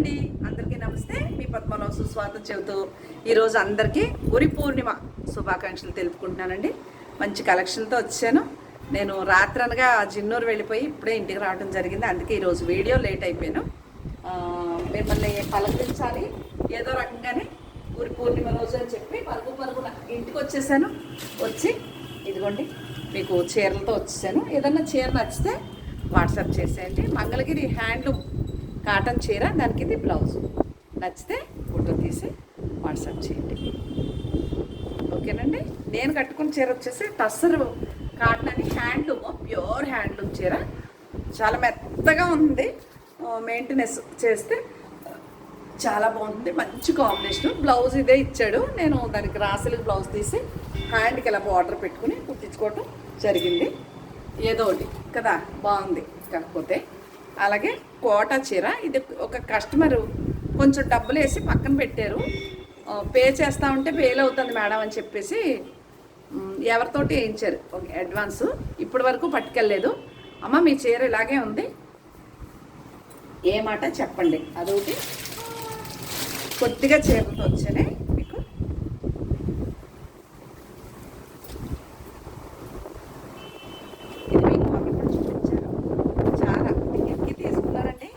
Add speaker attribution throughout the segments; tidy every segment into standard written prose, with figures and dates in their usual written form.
Speaker 1: అండి, అందరికీ నమస్తే. మీ పద్మలో సుస్వాగతం చెబుతూ ఈరోజు అందరికీ గురి పూర్ణిమ శుభాకాంక్షలు తెలుపుకుంటున్నానండి. మంచి కలెక్షన్తో వచ్చాను. నేను రాత్రి అనగా జిన్నూరు వెళ్ళిపోయి ఇప్పుడే ఇంటికి రావడం జరిగింది. అందుకే ఈరోజు వీడియో లేట్ అయిపోయాను. మిమ్మల్ని పలకరించాలి ఏదో రకంగానే గురి పూర్ణిమ రోజు అని చెప్పి పరుగున ఇంటికి వచ్చేసాను. వచ్చి ఇదిగోండి మీకు చీరలతో వచ్చేసాను. ఏదన్నా చీర నచ్చితే వాట్సాప్ చేసేయండి. మంగళగిరి హ్యాండ్లూమ్ కాటన్ చీర, దానికి ఇది బ్లౌజ్. నచ్చితే ఫోటో తీసి వాట్సాప్ చేయండి, ఓకేనండి. నేను కట్టుకున్న చీర వచ్చేసి టస్సర్ కాటన్ అని హ్యాండ్లూమ్, ప్యూర్ హ్యాండ్లూమ్ చీర. చాలా మెత్తగా ఉంది, మెయింటెనెన్స్ చేస్తే చాలా బాగుంటుంది. మంచి కాంబినేషన్. బ్లౌజ్ ఇదే ఇచ్చాడు. నేను దానికి రాసిలకు బ్లౌజ్ తీసి హ్యాండ్కి ఇలా బార్డర్ పెట్టుకుని కుట్టించుకోవటం జరిగింది. ఏదో ఒకటి కదా, బాగుంది. కాకపోతే అలాగే కోటా చీర, ఇది ఒక కస్టమరు కొంచెం డబ్బులు వేసి పక్కన పెట్టారు. పే చేస్తూ ఉంటే ఫెయిల్ అవుతుంది మేడం అని చెప్పేసి ఎవరితోటి వేయించారు అడ్వాన్సు. ఇప్పటి వరకు పట్టుకెళ్ళలేదు. అమ్మ మీ చీర ఇలాగే ఉంది, ఏ మాట చెప్పండి. అదొకటి కొద్దిగా చీరలతో వచ్చానే మీకు. ఇది మీకు మొన్న కూడా చూపించారు. చాలా ఎక్కి తీసుకున్నారండి.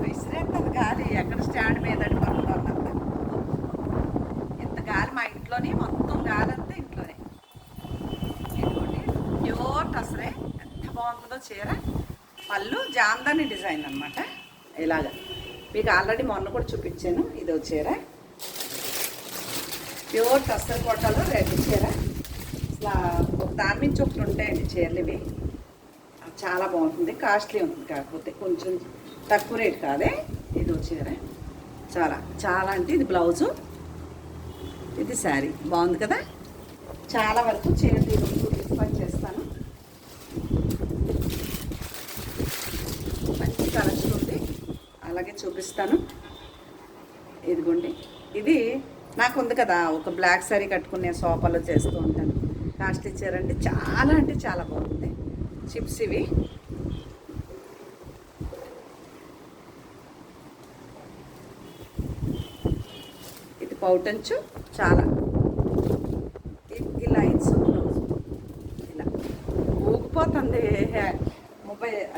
Speaker 1: విసిరేస్తుంది గాలి, ఎక్కడ స్టాండ్ మీద పడుతున్నారు. ఎంత గాలి మా ఇంట్లోనే, మొత్తం గాలి అంతా ఇంట్లోనే. ఇదిగోండి ప్యూర్ టసరే, ఎంత బాగుంటుందో చీర. పళ్ళు జామ్దాని డిజైన్ అనమాట. ఇలాగా మీకు ఆల్రెడీ మొన్న కూడా చూపించాను. ఇదో చీర ప్యూర్ టస్సర్ కోటాలో రెడ్ చీర. అసలు ఒక దాని నుంచి ఒకటి ఉంటాయండి చీరలు ఇవి. చాలా బాగుంటుంది. కాస్ట్లీ ఉంటుంది, కాకపోతే కొంచెం తక్కువ రేట్ కాదే. ఇదో చీర చాలా చాలా అంటే ఇది బ్లౌజు, ఇది శారీ. బాగుంది కదా. చాలా వరకు చీర తీసుకొని చేస్తాను. మంచి కలెక్షన్ ఉంది, అలాగే చూపిస్తాను. ఇదిగోండి, ఇది నాకు ఉంది కదా, ఒక బ్లాక్ శారీ కట్టుకుని నేను సోఫాలో చేస్తూ ఉంటాను. కాస్ట్ ఇచ్చారండి. చాలా అంటే చాలా బాగుంది. చిప్స్ ఇవి. ఇది పౌటంచు. చాలా ఈ లైన్స్ ఇలా ఊగిపోతుంది.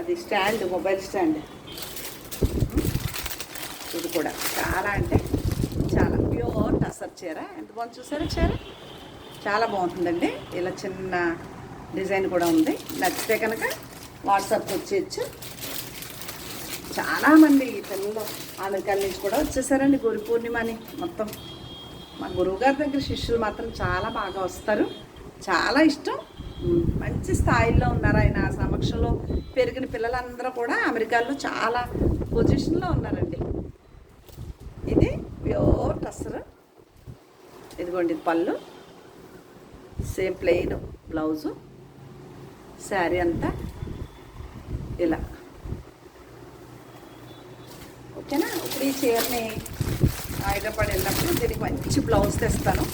Speaker 1: అది స్టాండ్, మొబైల్ స్టాండ్. ఇది కూడా చాలా అంటే చాలా ప్యూర్ టసర్ చీర. ఎంత బాగుంది చూసారా చీర. చాలా బాగుంటుందండి. ఇలా చిన్న డిజైన్ కూడా ఉంది. నచ్చితే కనుక వాట్సాప్కి వచ్చేయచ్చు. చాలామంది పిల్లలు అమెరికా నుంచి కూడా వచ్చేసారండి గురు పూర్ణిమని. మొత్తం మా గురువుగారి దగ్గర శిష్యులు మాత్రం చాలా బాగా వస్తారు. చాలా ఇష్టం. మంచి స్థాయిలో ఉన్నారు. ఆయన సమక్షంలో పెరిగిన పిల్లలందరూ కూడా అమెరికాలో చాలా పొజిషన్లో ఉన్నారండి. ఇది ప్యూర్ టస్సర్. ఇదిగోండి పళ్ళు, సేమ్ ప్లెయిన్ బ్లౌజు, శారీ అంతా ఇలా. ఓకేనా. ఇప్పుడు ఈ చీరని హైదరాబాద్ వెళ్ళినప్పుడు దీనికి మంచి బ్లౌజ్ తెస్తాను,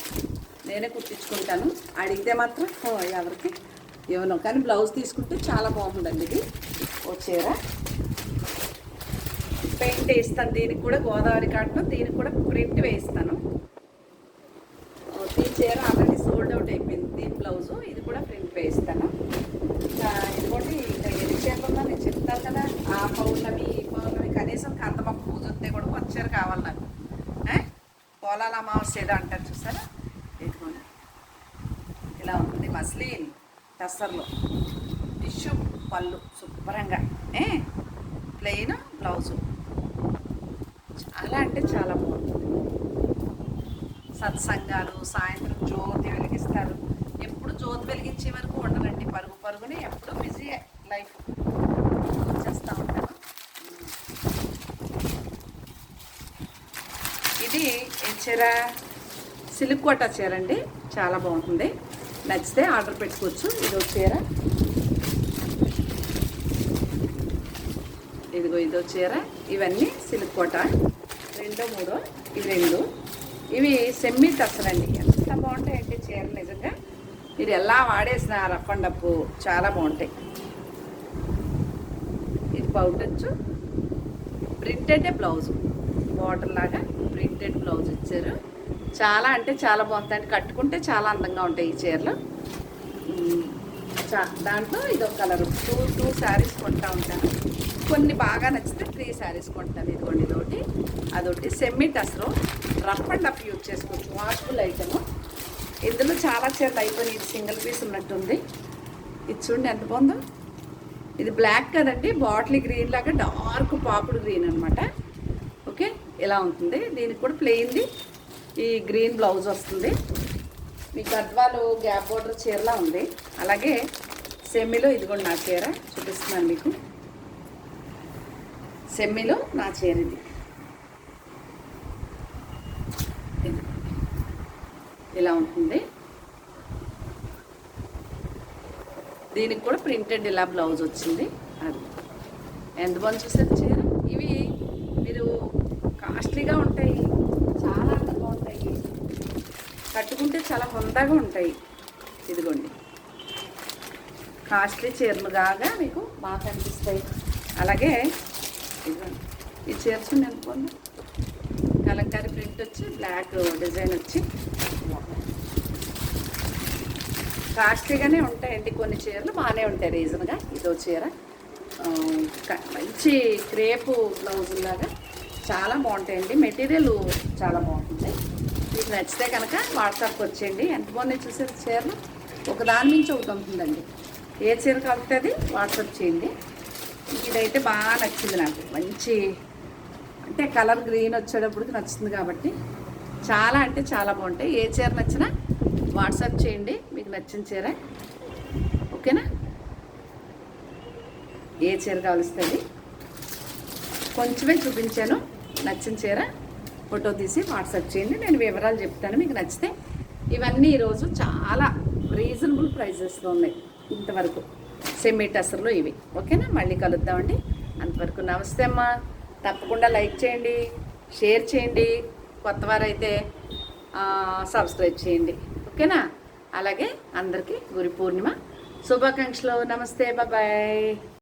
Speaker 1: నేనే కుట్టించుకుంటాను. అడిగితే మాత్రం ఎవరికి ఏమో, కానీ బ్లౌజ్ తీసుకుంటే చాలా బాగుంటుందండి. ఇది ఓ చీర పెయింట్ వేస్తాను. దీనికి కూడా గోదావరి కాటన్, దీనికి కూడా ప్రింట్ వేయిస్తాను. ఈ చీర ఆల్రెడీ సోల్డ్ అవుట్ అయిపోయింది. దీని బ్లౌజు, ఇది కూడా ప్రింట్ వేయిస్తాను. ఇదిగోండి, ఇంకా ఎన్ని చీరలు ఉందో నేను చెప్తాను కదా. ఆ పౌర్ణమి ఈ పౌర్ణమి కనీసం కందమ్మ పూజ వస్తే కూడా కొత్త చీర కావాలి నాకు. పోలాల అమావాస్య ఏదో అంటారు చూసారా. ఇదిగోండి ఇలా ఉంటుంది. మస్లిన్ టస్సర్లో టిష్యూ పళ్ళు శుభ్రంగా, ప్లెయిన్ బ్లౌజు. చాలా అంటే చాలా బాగుంటుంది. సత్సంగాలు, సాయంత్రం జ్యోతి వెలిగిస్తారు. ఎప్పుడు జ్యోతి వెలిగించే వరకు ఉండనండి. పరుగునే ఎప్పుడు బిజీ లైఫ్ చేస్తూ ఉంటాను. ఇది ఏ చీర, సిల్క్ కోటా చీర అండి. చాలా బాగుంటుంది. నచ్చితే ఆర్డర్ పెట్టుకోవచ్చు. ఇదో చీర, ఇదిగో ఇదో చీర. ఇవన్నీ సిల్క్ కోట. రెండో మూడో ఇవి రెండు. ఇవి సెమ్మీ టస్సరండి. ఎంత బాగుంటాయండి చీర. నిజంగా మీరు ఎలా వాడేసిన రఫ్ అండ్ అప్ చాలా బాగుంటాయి. ఇది పౌటచ్చు, ప్రింటెడ్ బ్లౌజు. బార్డర్ లాగా ప్రింటెడ్ బ్లౌజ్ ఇచ్చారు. చాలా అంటే చాలా బాగుంటుంది, కట్టుకుంటే చాలా అందంగా ఉంటాయి ఈ చీరలు. దాంట్లో ఇదొక కలరు. టూ శారీస్ కొంటా ఉంటాను, కొన్ని బాగా నచ్చితే 3 శారీస్ కొంటాను. ఇదిగోండి, ఇదొకటి అదొకటి. సెమీ టస్లో రఫ్ అండ్ రఫ్ యూజ్ చేసుకోవచ్చు, వాషబుల్ ఐటము. ఇందులో చాలా చీరలు అయిపోయినాయి, ఇది సింగిల్ పీస్ ఉన్నట్టుంది. ఇది చూడండి ఎంత బాగుందో. ఇది బ్లాక్ కదండి, బాటిల్ గ్రీన్ లాగా డార్క్ పాపుడు గ్రీన్ అనమాట. ఓకే, ఇలా ఉంటుంది. దీనికి కూడా ప్లెయిన్ది ఈ గ్రీన్ బ్లౌజ్ వస్తుంది. మీకు గద్వాలు గ్యాప్ బోర్డర్ చీరలా ఉంది. అలాగే సెమ్మీలో ఇదిగోండి నా చీర చూపిస్తున్నాను మీకు. సెమ్మీలో నా చీర ఇది. ఇలా ఉంటుంది. దీనికి కూడా ప్రింటెడ్ ఇలా బ్లౌజ్ వచ్చింది. అది ఎంత బాగుంది చూసారు చీర. ఇవి మీరు కాస్ట్లీగా ఉంటాయి, చాలా అందంగా ఉంటాయి, కట్టుకుంటే చాలా హుందాగా ఉంటాయి. ఇదిగోండి, కాస్ట్లీ చీరలు కాగా మీకు బాగా కనిపిస్తాయి. అలాగే ఇదిగోండి, ఈ చీర చూడండి ఎంత బాగుంది. కలంకారీ ప్రింట్ వచ్చి బ్లాక్ డిజైన్ వచ్చి కాస్ట్లీగానే ఉంటాయండి. కొన్ని చీరలు బాగానే ఉంటాయి రీజన్గా. ఇదో చీర మంచి క్రేపు బ్లౌజులాగా చాలా బాగుంటాయండి. మెటీరియల్ చాలా బాగుంటుంది. మీకు నచ్చితే కనుక వాట్సాప్కి వచ్చేయండి. ఎంత బాగున్నాయి చూసారు చీరలు, ఒకదాని మించి ఒకటి ఉంటుందండి. ఏ చీర కలిపితే అది వాట్సాప్ చేయండి. ఇదైతే బాగా నచ్చింది నాకు. మంచి అంటే కలర్ గ్రీన్ వచ్చేటప్పటికి నచ్చుతుంది కాబట్టి చాలా అంటే చాలా బాగుంటాయి. ఏ చీర నచ్చినా వాట్సాప్ చేయండి, మీకు నచ్చిన చీర. ఓకేనా, ఏ చీర కావలిస్తుంది కొంచెమే చూపించాను. నచ్చిన చీర ఫోటో తీసి వాట్సాప్ చేయండి, నేను వివరాలు చెప్తాను. మీకు నచ్చితే ఇవన్నీ ఈరోజు చాలా రీజనబుల్ ప్రైజెస్లో ఉన్నాయి ఇంతవరకు సెమీ టసర్లో ఇవి. ఓకేనా, మళ్ళీ కలుద్దామండి. అంతవరకు నమస్తే అమ్మా. తప్పకుండా లైక్ చేయండి, షేర్ చేయండి, కొత్త వారైతే సబ్స్క్రైబ్ చేయండి. ఓకేనా, అలాగే అందరికీ గురు పూర్ణిమ శుభాకాంక్షలు. నమస్తే, బాయ్.